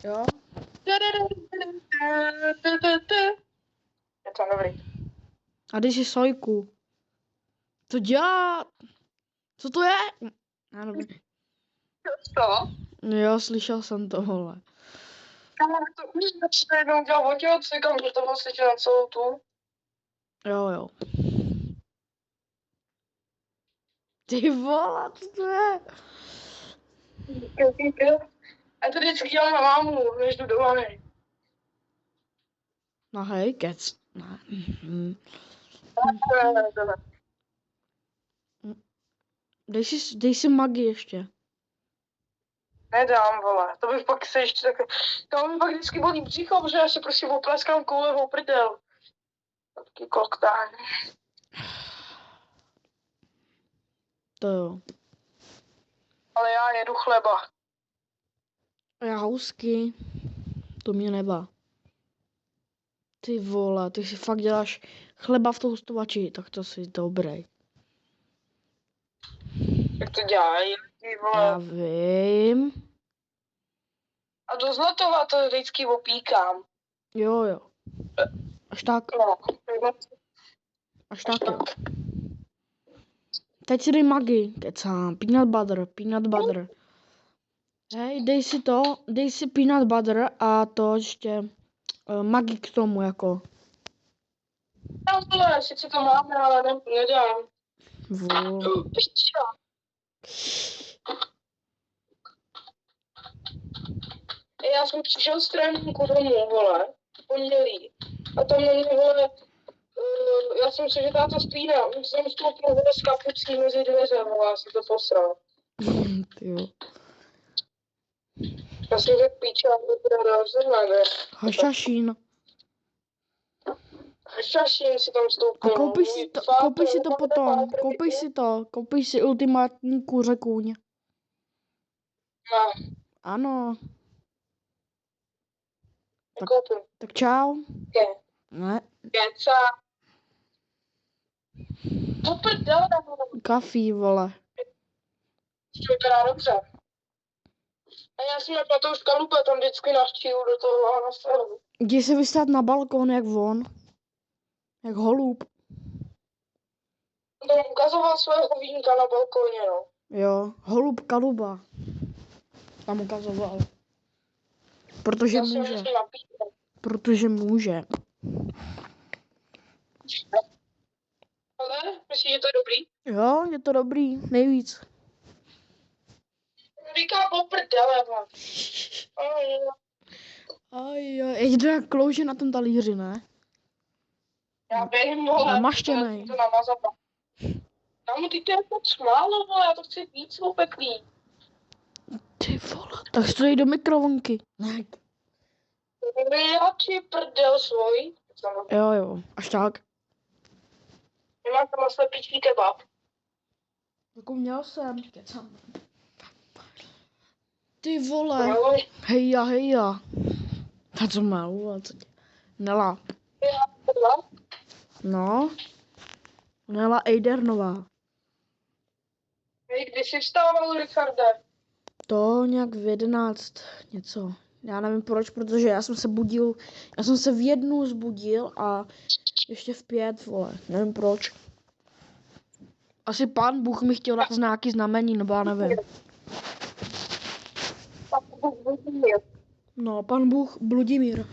Jo? Je to dobrý. A když je sojku. Co dělá? Co to je? Dobrý. Co? Jo, slyšel jsem to, vole. To už jednou dělal o tělocvikám, že to bylo slyšet na celou tu. Jo. Ty vole, co to je? A to vždycky dělám na mámu, než jdu do vany. No hej, kec. Ne. Dej si magii ještě. Nedám, vole, to bych pak se ještě takhle... To mi pak vždycky bolí břicho, protože já se prostě opleskám koule o prdel. Taky koktání. To jo. Ale já jedu chleba. Já housky. To mě nebá. Ty vole, ty si fakt děláš chleba v toastovači, tak to jsi dobrý. Jak to dělají, ty vole. Já vím. A do Zlatova to vždycky opíkám. Jo. Až tak. No. Až tak, jo. Teď si dej magii, kecám. Peanut butter. Hej, dej si peanut butter a to ještě magii k tomu, jako. Já vole, sice to máme, ale nedám. Vole. Já jsem přišel z tréninku domů, vole, v pondělí. A tam na mě, vole, já jsem se, že táta spíná. Jsem vstoupil, vole, s kapucí mezi dveře, vole, já jsem to posral. Ty jo. Já jsem řekl píče, a to bude rozhodné. Hašašín. Hašašín si tam vstoupil. A koupíš si to potom. Koupíš si ultimátní kuře kůň. No, Ano. nekoupím. Tak čau. Je. Ne. Keca. To prdele, vole. Kafí, vole. To vypadá dobře. A já jsem na to už kalupe, tam vždycky navštívil do toho a na stranu. Jdi se vystát na balkón, jak on. Jak holub. On tam ukazoval svého vínka na balkóně, no. Jo, holub kaluba. Tam ukazoval. Protože Já si může. musím napít. Protože může. Ale, myslíš, že to je dobrý? Jo, je to dobrý. Nejvíc. Říká po prdele, man. Jde jak klouže na tom talíři, ne? Já vím, vole. Namaštěnej. To namazat. Kámo, ty to je moc málo, vole, já to chci víc opeklý. Ty vole, tak si to dej do mikrovlnky. Ne. Já ti prdel svoj. Jo, až tak. Nemám tam slepičný kebab. Jako měl jsem, kecám. Ty vole. No, Hejja. A co má, co tě? Nela. No. Nela Ejdernová. Hej, kdy jsi vstával, Richarde? To nějak v 11 něco. Já nevím proč, protože já jsem se v 1 zbudil a ještě v 5, vole. Nevím proč. Asi pán Bůh mi chtěl dát nějaký znamení, nebo já nevím. No, pan Bůh Bludimír.